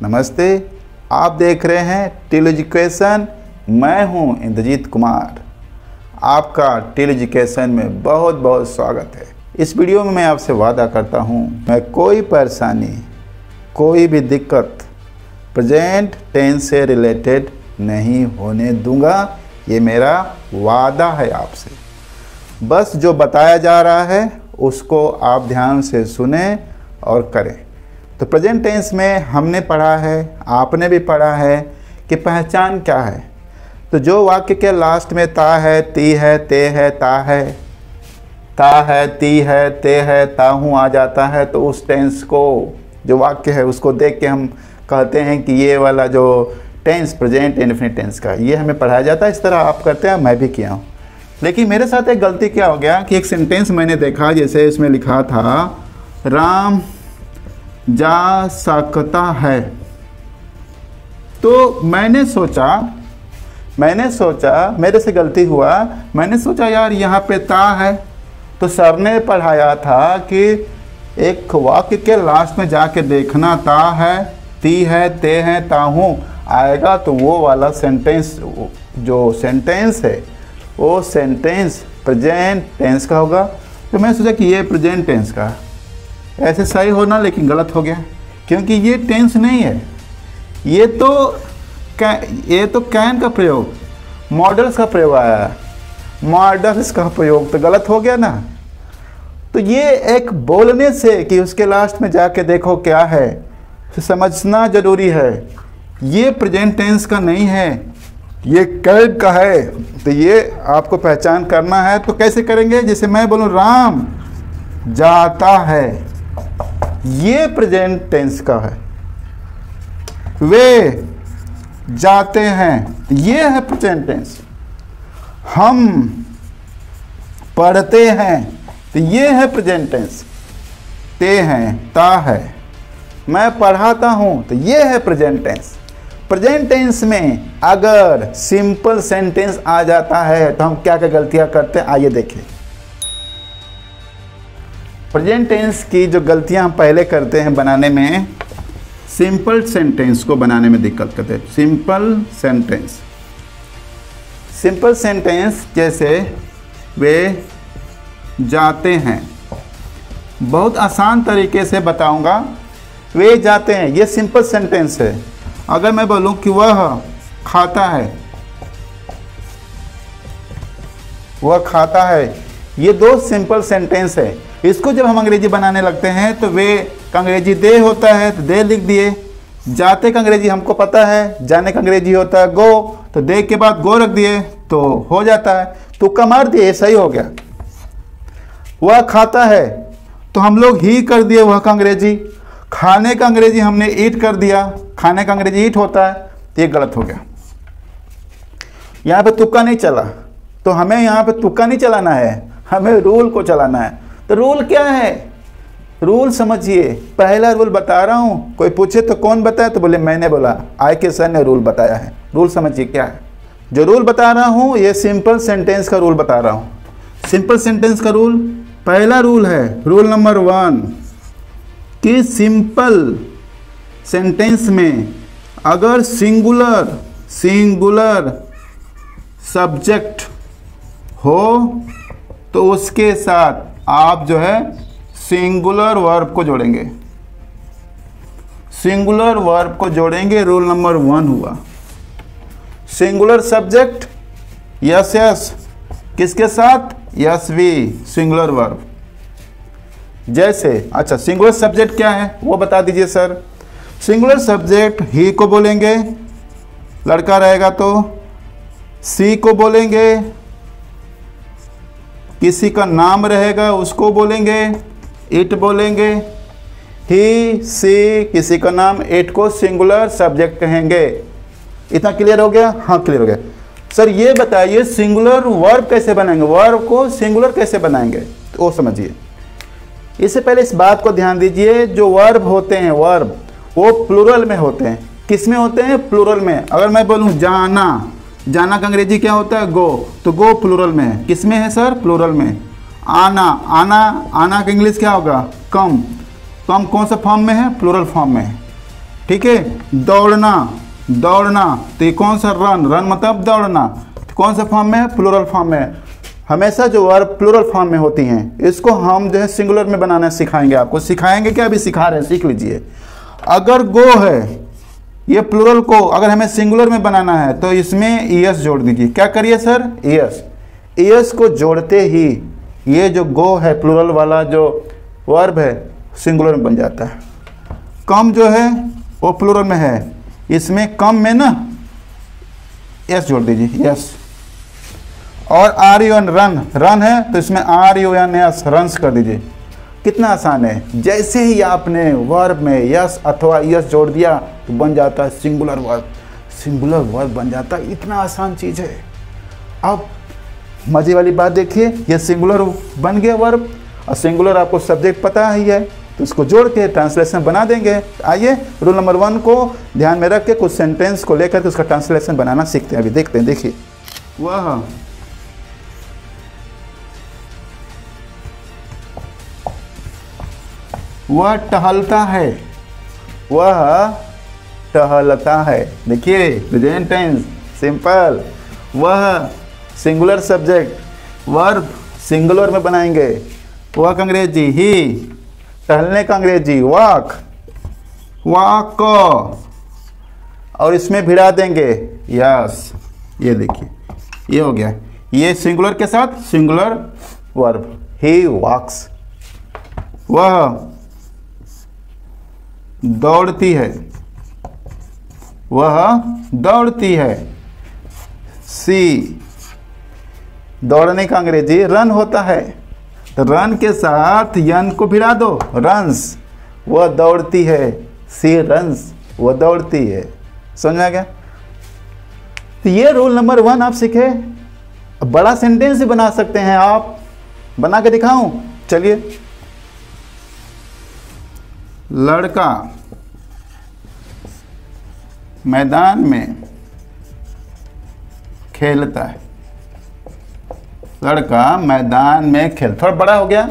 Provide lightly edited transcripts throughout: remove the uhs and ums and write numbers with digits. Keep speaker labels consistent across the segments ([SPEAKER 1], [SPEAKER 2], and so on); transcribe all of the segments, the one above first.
[SPEAKER 1] नमस्ते, आप देख रहे हैं टिल एजुकेशन। मैं हूं इंद्रजीत कुमार। आपका टिल एजुकेशन में बहुत बहुत स्वागत है। इस वीडियो में मैं आपसे वादा करता हूं, मैं कोई परेशानी, कोई भी दिक्कत प्रेजेंट टेंस से रिलेटेड नहीं होने दूंगा। ये मेरा वादा है आपसे। बस जो बताया जा रहा है उसको आप ध्यान से सुने और करें। तो प्रेजेंट टेंस में हमने पढ़ा है, आपने भी पढ़ा है कि पहचान क्या है। तो जो वाक्य के लास्ट में ता है, ती है, ते है, ता है, ती है, ते है, ताहू आ जाता है, तो उस टेंस को, जो वाक्य है उसको देख के हम कहते हैं कि ये वाला जो टेंस प्रेजेंट इंडेफिनिट टेंस का, ये हमें पढ़ाया जाता है। इस तरह आप करते हैं, मैं भी किया हूँ। लेकिन मेरे साथ एक गलती क्या हो गया कि एक सेंटेंस मैंने देखा, जैसे इसमें लिखा था राम जा सकता है। तो मैंने सोचा मेरे से गलती हुआ, मैंने सोचा यार यहाँ पे ता है, तो सर ने पढ़ाया था कि एक वाक्य के लास्ट में जाके देखना ता है, ती है, ते है, ताहू आएगा, तो वो वाला सेंटेंस, जो सेंटेंस है वो सेंटेंस प्रेजेंट टेंस का होगा। तो मैं सोचा कि ये प्रेजेंट टेंस का ऐसे सही होना, लेकिन गलत हो गया, क्योंकि ये टेंस नहीं है। ये तो कैन का प्रयोग, मॉडल्स का प्रयोग आया है, मॉडल्स का प्रयोग, तो गलत हो गया ना। तो ये एक बोलने से कि उसके लास्ट में जाके देखो क्या है, तो समझना जरूरी है। ये प्रेजेंट टेंस का नहीं है, ये कैन का है। तो ये आपको पहचान करना है। तो कैसे करेंगे? जैसे मैं बोलूँ राम जाता है, ये प्रेजेंट टेंस का है। वे जाते हैं, ये है प्रेजेंट टेंस। हम पढ़ते हैं, तो ये है प्रेजेंट टेंस। ते हैं, ता है। मैं पढ़ाता हूं, तो ये है प्रेजेंट टेंस। प्रेजेंट टेंस में अगर सिंपल सेंटेंस आ जाता है तो हम क्या क्या गलतियां करते हैं, आइए देखें। प्रेजेंट टेंस की जो गलतियां हम पहले करते हैं बनाने में, सिंपल सेंटेंस को बनाने में दिक्कत करते हैं। सिंपल सेंटेंस जैसे वे जाते हैं, बहुत आसान तरीके से बताऊंगा। वे जाते हैं, ये सिंपल सेंटेंस है। अगर मैं बोलूं कि वह खाता है, वह खाता है, ये दो सिंपल सेंटेंस है। इसको जब हम अंग्रेजी बनाने लगते हैं तो वे का अंग्रेजी दे होता है, तो दे लिख दिए। जाते का अंग्रेजी हमको पता है, जाने का अंग्रेजी होता है गो, तो दे के बाद गो रख दिए तो हो जाता है। तुक्का मार दिए, सही हो गया। वह खाता है, तो हम लोग ही कर दिए वह का अंग्रेजी। खाने का अंग्रेजी हमने ईट कर दिया, खाने का अंग्रेजी ईट होता है, तो ये गलत हो गया। यहाँ पे तुक्का नहीं चला, तो हमें यहाँ पे तुक्का नहीं चलाना है, हमें रूल को चलाना है। तो रूल क्या है? रूल समझिए। पहला रूल बता रहा हूँ, कोई पूछे तो कौन बताया, तो बोले मैंने बोला, आई के सर ने रूल बताया है। रूल समझिए क्या है। जो रूल बता रहा हूँ ये सिंपल सेंटेंस का रूल बता रहा हूँ। सिंपल सेंटेंस का रूल, पहला रूल है, रूल नंबर 1, कि सिंपल सेंटेंस में अगर सिंगुलर सब्जेक्ट हो तो उसके साथ आप जो है सिंगुलर वर्ब को जोड़ेंगे। सिंगुलर वर्ब को जोड़ेंगे, रूल नंबर 1 हुआ। सिंगुलर सब्जेक्ट यस, किसके साथ? S V, singular verb. जैसे, अच्छा सिंगुलर सब्जेक्ट क्या है वो बता दीजिए सर। सिंगुलर सब्जेक्ट ही को बोलेंगे, लड़का रहेगा तो सी को बोलेंगे, किसी का नाम रहेगा उसको बोलेंगे, इट बोलेंगे। ही, सी, किसी का नाम, इट को सिंगुलर सब्जेक्ट कहेंगे। इतना क्लियर हो गया? हाँ क्लियर हो गया। सर ये बताइए सिंगुलर वर्ब कैसे बनाएंगे, वर्ब को सिंगुलर कैसे बनाएंगे, तो वो समझिए। इससे पहले इस बात को ध्यान दीजिए, जो वर्ब होते हैं, वर्ब वो प्लूरल में होते हैं। किस में होते हैं? प्लूरल में। अगर मैं बोलूँ जाना, जाना का अंग्रेजी क्या होता है? गो, तो गो प्लूरल में है। किस में है सर? प्लूरल में। आना, आना का इंग्लिश क्या होगा? कम। कम कौन सा फॉर्म में है? प्लूरल फॉर्म में है। ठीक है। दौड़ना, दौड़ना, तो ये कौन सा? रन, रन मतलब दौड़ना। तो कौन सा फॉर्म में है? प्लूरल फॉर्म में है। हमेशा जो वर्ब प्लूरल फॉर्म में होती हैं, इसको हम जो है सिंगुलर में बनाना सिखाएंगे आपको। सिखाएंगे क्या? अभी सिखा रहे हैं, सीख लीजिए। अगर गो है, ये प्लूरल को अगर हमें सिंगुलर में बनाना है तो इसमें ईएस जोड़ दीजिए। क्या करिए सर? ईएस। ईएस को जोड़ते ही ये जो गो है प्लूरल वाला जो वर्ब है सिंगुलर में बन जाता है। कम जो है वो प्लूरल में है, इसमें कम में ना एस जोड़ दीजिए, यस। और R U N, run, run है तो इसमें R U N S, runs कर दीजिए। कितना आसान है। जैसे ही आपने वर्ब में यस अथवा यस जोड़ दिया तो बन जाता है सिंगुलर वर्ब, सिंगुलर वर्ब बन जाता है। इतना आसान चीज़ है। अब मज़े वाली बात देखिए, ये सिंगुलर बन गया वर्ब और सिंगुलर आपको सब्जेक्ट पता ही है, तो इसको जोड़ के ट्रांसलेशन बना देंगे। आइए रूल नंबर 1 को ध्यान में रख के कुछ सेंटेंस को लेकर के उसका ट्रांसलेशन बनाना सीखते हैं। अभी देखते हैं, देखिए। वह टहलता है, वह टहलता है। देखिए प्रेजेंट टेंस सिंपल। वह सिंगुलर सब्जेक्ट, वर्ब सिंगुलर में बनाएंगे। वह का अंग्रेजी ही, टहलने का अंग्रेजी वॉक, वॉक, और इसमें भिड़ा देंगे यस। ये देखिए ये हो गया, ये सिंगुलर के साथ सिंगुलर वर्ब, ही वॉक्स। वह दौड़ती है, वह दौड़ती है। सी, दौड़ने का अंग्रेजी रन होता है, तो रन के साथ यन को भिड़ा दो, रन्स। वह दौड़ती है, सी रन्स, वह दौड़ती है। समझ आ गया? तो ये रूल नंबर 1 आप सीखे। बड़ा सेंटेंस भी बना सकते हैं आप, बना के दिखाऊं? चलिए। लड़का मैदान में खेलता है, लड़का मैदान में खेल। थोड़ा बड़ा हो गया,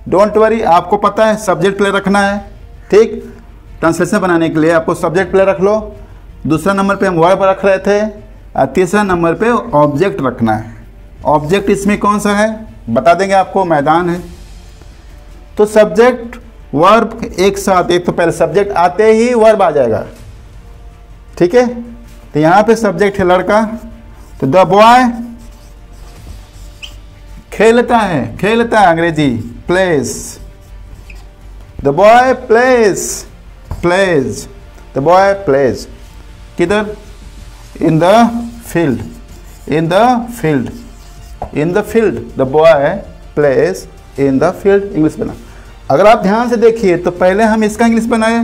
[SPEAKER 1] डोंट वरी, आपको पता है सब्जेक्ट प्ले रखना है, ठीक। ट्रांसलेशन बनाने के लिए आपको सब्जेक्ट प्ले रख लो। दूसरा नंबर पे हम वर्ब रख रहे थे, और तीसरा नंबर पे ऑब्जेक्ट रखना है। ऑब्जेक्ट इसमें कौन सा है बता देंगे आपको, मैदान है। तो सब्जेक्ट वर्ब एक साथ, एक तो पहले सब्जेक्ट आते ही वर्ब आ जाएगा, ठीक है। तो यहाँ पे सब्जेक्ट है लड़का, तो द बॉय खेलता है, खेलता है अंग्रेजी plays. The boy plays, plays, the boy plays. किधर? In the field, in the field, in the field. The boy plays in the field. English बना। अगर आप ध्यान से देखिए तो पहले हम इसका इंग्लिश बनाए,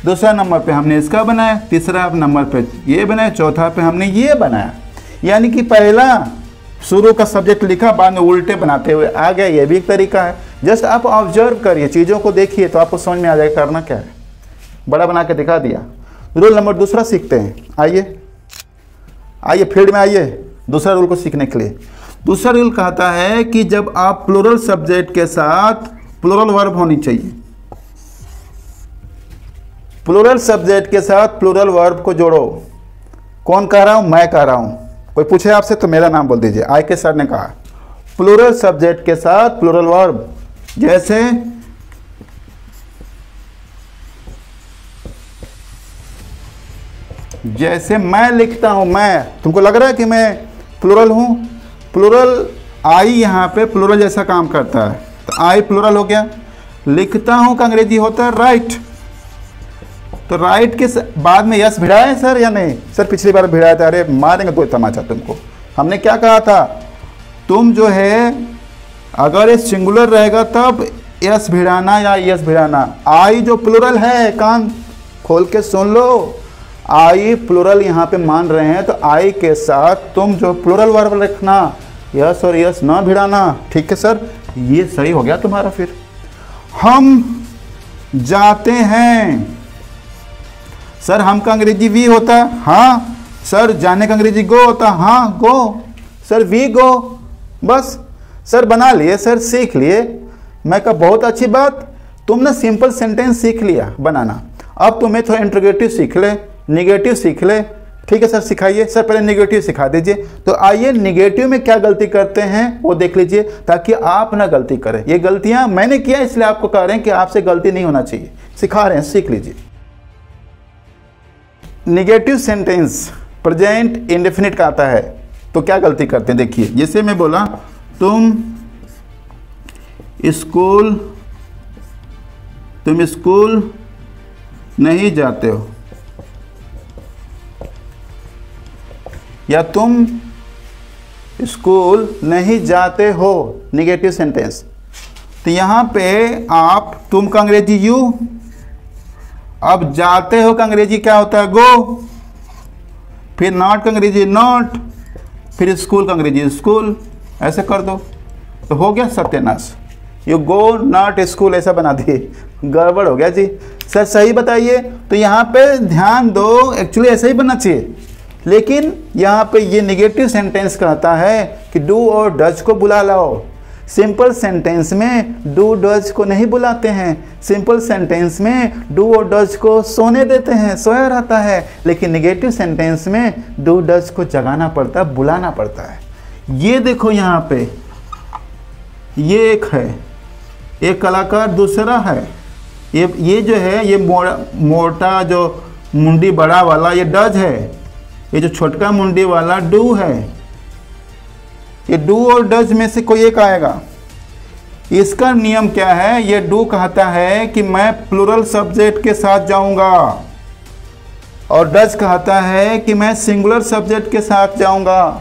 [SPEAKER 1] दूसरा नंबर पे हमने इसका बनाया, तीसरा नंबर पे ये बनाया, चौथा पे हमने ये बनाया। यानी कि पहला शुरू का सब्जेक्ट लिखा, बाद में उल्टे बनाते हुए आ गया। ये भी एक तरीका है। जस्ट आप ऑब्जर्व करिए, चीज़ों को देखिए तो आपको समझ में आ जाएगा करना क्या है। बड़ा बना के दिखा दिया। रूल नंबर 2 सीखते हैं। आइए आइए फील्ड में आइए, दूसरा रूल को सीखने के लिए। दूसरा रूल कहता है कि जब आप प्लूरल सब्जेक्ट के साथ प्लूरल वर्ब होनी चाहिए। प्लूरल सब्जेक्ट के साथ प्लूरल वर्ब को जोड़ो। कौन कह रहा हूं? मैं कह रहा हूं। कोई पूछे आपसे तो मेरा नाम बोल दीजिए। आई के सर ने कहा प्लूरल सब्जेक्ट के साथ प्लूरल वर्ब। जैसे जैसे मैं लिखता हूं, मैं, तुमको लग रहा है कि मैं प्लूरल हूं? प्लूरल आई यहाँ पे प्लूरल जैसा काम करता है, तो आई प्लूरल हो गया। लिखता हूं का अंग्रेजी होता है राइट, तो राइट के बाद में यस भिड़ाया है सर या नहीं? सर पिछली बार भिड़ाया था। अरे मारेंगे दो तमाचा तुमको। हमने क्या कहा था? तुम जो है अगर ये सिंगुलर रहेगा तब यस भिड़ाना या यस भिड़ाना। आई जो प्लूरल है, कान खोल के सुन लो, आई प्लूरल यहाँ पे मान रहे हैं, तो आई के साथ तुम जो प्लूरल वर्ब रखना, यस और यस ना भिड़ाना। ठीक है सर, ये सही हो गया तुम्हारा। फिर हम जाते हैं, सर हम का अंग्रेजी वी होता है, हाँ। सर जाने का अंग्रेजी गो होता है, हाँ गो। सर वी गो, बस सर बना लिए, सर सीख लिए। मैं कहा बहुत अच्छी बात, तुमने सिंपल सेंटेंस सीख लिया बनाना। अब तुम्हें थोड़ा इंट्रोगेटिव सीख ले, निगेटिव सीख ले। ठीक है सर, सिखाइए सर, पहले निगेटिव सिखा दीजिए। तो आइए निगेटिव में क्या गलती करते हैं वो देख लीजिए, ताकि आप ना गलती करें। ये गलतियां मैंने किया इसलिए आपको कह रहे हैं कि आपसे गलती नहीं होना चाहिए, सिखा रहे हैं, सीख लीजिए। निगेटिव सेंटेंस प्रेजेंट इंडेफिनिट का आता है तो क्या गलती करते हैं देखिए। जैसे मैं बोला तुम स्कूल नहीं जाते हो, या तुम स्कूल नहीं जाते हो, निगेटिव सेंटेंस। तो यहाँ पे आप तुम का अंग्रेजी यू, अब जाते हो का अंग्रेजी क्या होता है गो, फिर नॉट का अंग्रेजी नॉट, फिर स्कूल का अंग्रेजी स्कूल, ऐसे कर दो तो हो गया सत्यानाश। यू गो नॉट स्कूल ऐसा बना दिए, गड़बड़ हो गया जी। सर सही बताइए। तो यहाँ पे ध्यान दो, एक्चुअली ऐसा ही बनना चाहिए, लेकिन यहाँ पे ये निगेटिव सेंटेंस कहता है कि डू और डज को बुला लाओ। सिंपल सेंटेंस में डू डज को नहीं बुलाते हैं, सिंपल सेंटेंस में डू और डज को सोने देते हैं, सोया रहता है। लेकिन निगेटिव सेंटेंस में डू डज को जगाना पड़ता है, बुलाना पड़ता है। ये देखो यहाँ पे ये एक है, एक कलाकार दूसरा है। ये जो है ये मोटा जो मुंडी बड़ा वाला ये डज है, ये जो छोटका मुंडी वाला डू है। ये डू और डज में से कोई एक आएगा। इसका नियम क्या है, ये डू कहता है कि मैं प्लूरल सब्जेक्ट के साथ जाऊंगा, और डज कहता है कि मैं सिंगुलर सब्जेक्ट के साथ जाऊंगा।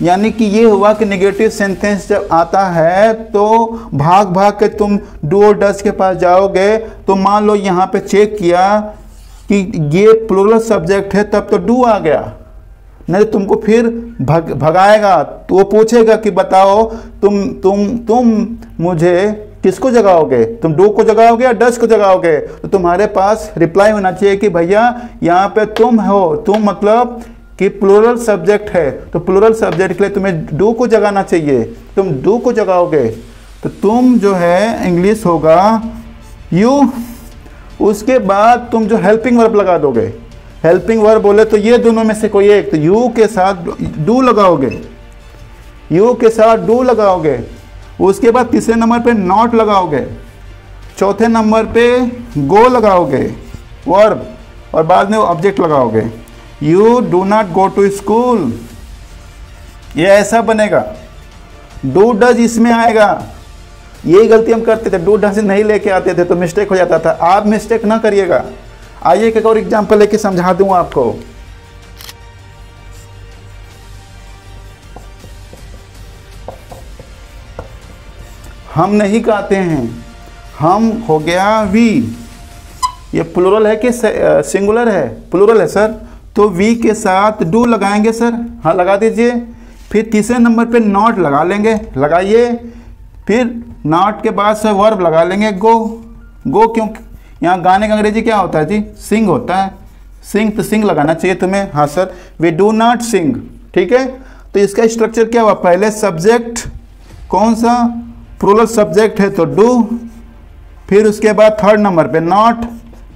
[SPEAKER 1] यानी कि ये हुआ कि नेगेटिव सेंटेंस जब आता है तो भाग भाग के तुम डू और डज के पास जाओगे। तो मान लो यहाँ पे चेक किया कि ये प्लूरल सब्जेक्ट है, तब तो डू आ गया, नहीं तो तुमको फिर भगाएगा। तो वो पूछेगा कि बताओ तुम मुझे किसको जगाओगे, तुम डू को जगाओगे या डज को जगाओगे। तो तुम्हारे पास रिप्लाई होना चाहिए कि भैया यहाँ पे तुम हो, तुम मतलब कि प्लूरल सब्जेक्ट है, तो प्लूरल सब्जेक्ट के लिए तुम्हें डू को जगाना चाहिए, तुम डू को जगाओगे। तो तुम जो है इंग्लिश होगा यू, उसके बाद तुम जो हेल्पिंग वर्ब लगा दोगे। हेल्पिंग वर्ब बोले तो ये दोनों में से कोई एक, तो यू के साथ डू लगाओगे, यू के साथ डू लगाओगे। उसके बाद तीसरे नंबर पे नॉट लगाओगे, चौथे नंबर पे गो लगाओगे वर्ब, और बाद में ऑब्जेक्ट लगाओगे। You do not go to school, ये ऐसा बनेगा। डू डज इसमें आएगा। यही गलती हम करते थे, डू डज नहीं लेके आते थे तो मिस्टेक हो जाता था। आप मिस्टेक ना करिएगा। आइए एक और एग्जांपल लेके समझा दूं आपको। हम नहीं कहते हैं, हम हो गया वी। ये प्लूरल है कि सिंगुलर है? प्लूरल है सर। तो वी के साथ डू लगाएंगे सर, हाँ लगा दीजिए। फिर तीसरे नंबर पे नॉट लगा लेंगे, लगाइए। फिर नॉट के बाद से वर्ब लगा लेंगे गो। गो क्यों? यहाँ गाने का अंग्रेजी क्या होता है जी? सिंग होता है। सिंग, तो सिंग लगाना चाहिए तुम्हें। हाँ सर, वी डू नॉट सिंग। ठीक है, तो इसका स्ट्रक्चर क्या हुआ? पहले सब्जेक्ट, कौन सा? प्लूरल सब्जेक्ट है तो डू, फिर उसके बाद थर्ड नंबर पे नॉट,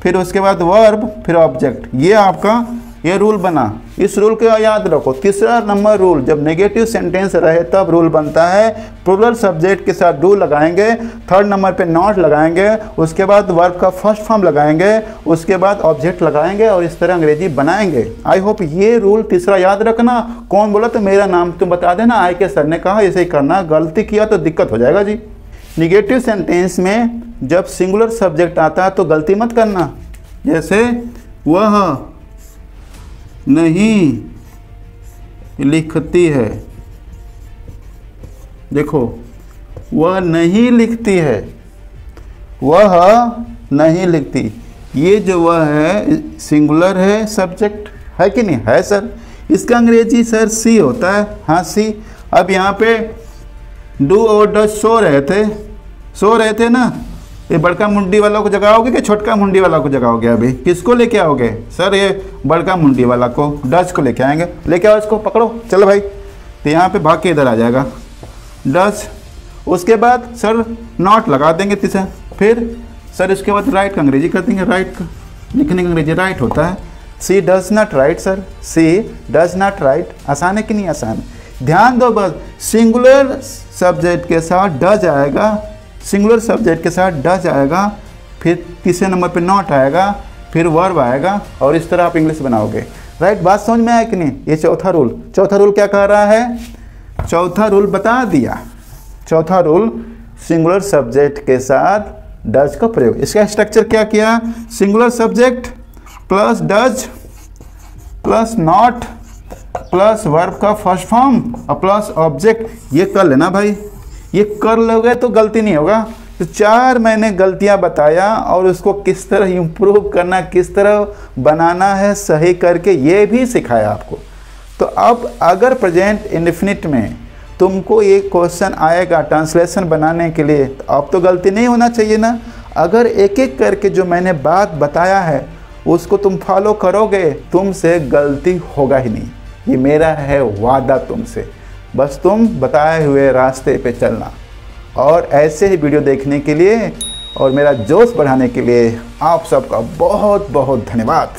[SPEAKER 1] फिर उसके बाद वर्ब, फिर ऑब्जेक्ट। ये आपका ये रूल बना। इस रूल को याद रखो। तीसरा नंबर रूल, जब नेगेटिव सेंटेंस रहे तब रूल बनता है प्लूरल सब्जेक्ट के साथ डू लगाएंगे, थर्ड नंबर पे नॉट लगाएंगे, उसके बाद वर्ब का फर्स्ट फॉर्म लगाएंगे, उसके बाद ऑब्जेक्ट लगाएंगे, और इस तरह अंग्रेजी बनाएंगे। आई होप ये रूल तीसरा याद रखना। कौन बोला तो मेरा नाम तुम बता देना। आई के सर ने कहा ऐसे ही करना, गलती किया तो दिक्कत हो जाएगा जी। निगेटिव सेंटेंस में जब सिंगुलर सब्जेक्ट आता है तो गलती मत करना। जैसे वह नहीं लिखती है, देखो वह नहीं लिखती है, वह नहीं लिखती। ये जो वह है सिंगुलर है, सब्जेक्ट है कि नहीं है सर? इसका अंग्रेजी सर सी होता है। हाँ सी। अब यहाँ पे डू और डज सो रहे थे ना। ये बड़का मुंडी वाला को जगाओगे कि छोटका मुंडी वाला को जगाओगे? अभी किसको लेके आओगे सर? ये बड़का मुंडी वाला को, डज को लेके आएंगे। लेके आओ इसको, पकड़ो, चलो भाई। तो यहाँ पे भाग के इधर आ जाएगा डज। उसके बाद सर नॉट लगा देंगे तीसरा, फिर सर इसके बाद राइट का अंग्रेजी कर देंगे, राइट का। लिखने का अंग्रेजी राइट होता है। She does not write sir, she does not write, आसान है कि नहीं आसान? ध्यान दो बस, सिंगुलर सब्जेक्ट के साथ डज आएगा, सिंगुलर सब्जेक्ट के साथ डज आएगा, फिर तीसरे नंबर पे नॉट आएगा, फिर वर्ब आएगा, और इस तरह आप इंग्लिश बनाओगे। राइट, बात समझ में आया कि नहीं? ये चौथा रूल। चौथा रूल क्या कह रहा है? चौथा रूल बता दिया। चौथा रूल सिंगुलर सब्जेक्ट के साथ डज का प्रयोग। इसका स्ट्रक्चर क्या किया? Singular subject plus does plus not plus verb का फर्स्ट फॉर्म और प्लस ऑब्जेक्ट। ये कर लेना भाई, ये कर लोगे तो गलती नहीं होगा। तो 4 मैंने गलतियां बताया और उसको किस तरह इम्प्रूव करना, किस तरह बनाना है सही करके, ये भी सिखाया आपको। तो अब अगर प्रेजेंट इंडेफिनिट में तुमको ये क्वेश्चन आएगा ट्रांसलेशन बनाने के लिए, तो अब तो गलती नहीं होना चाहिए ना। अगर एक एक करके जो मैंने बात बताया है उसको तुम फॉलो करोगे, तुमसे गलती होगा ही नहीं। ये मेरा है वादा तुमसे। बस तुम बताए हुए रास्ते पे चलना। और ऐसे ही वीडियो देखने के लिए और मेरा जोश बढ़ाने के लिए आप सबका बहुत बहुत धन्यवाद।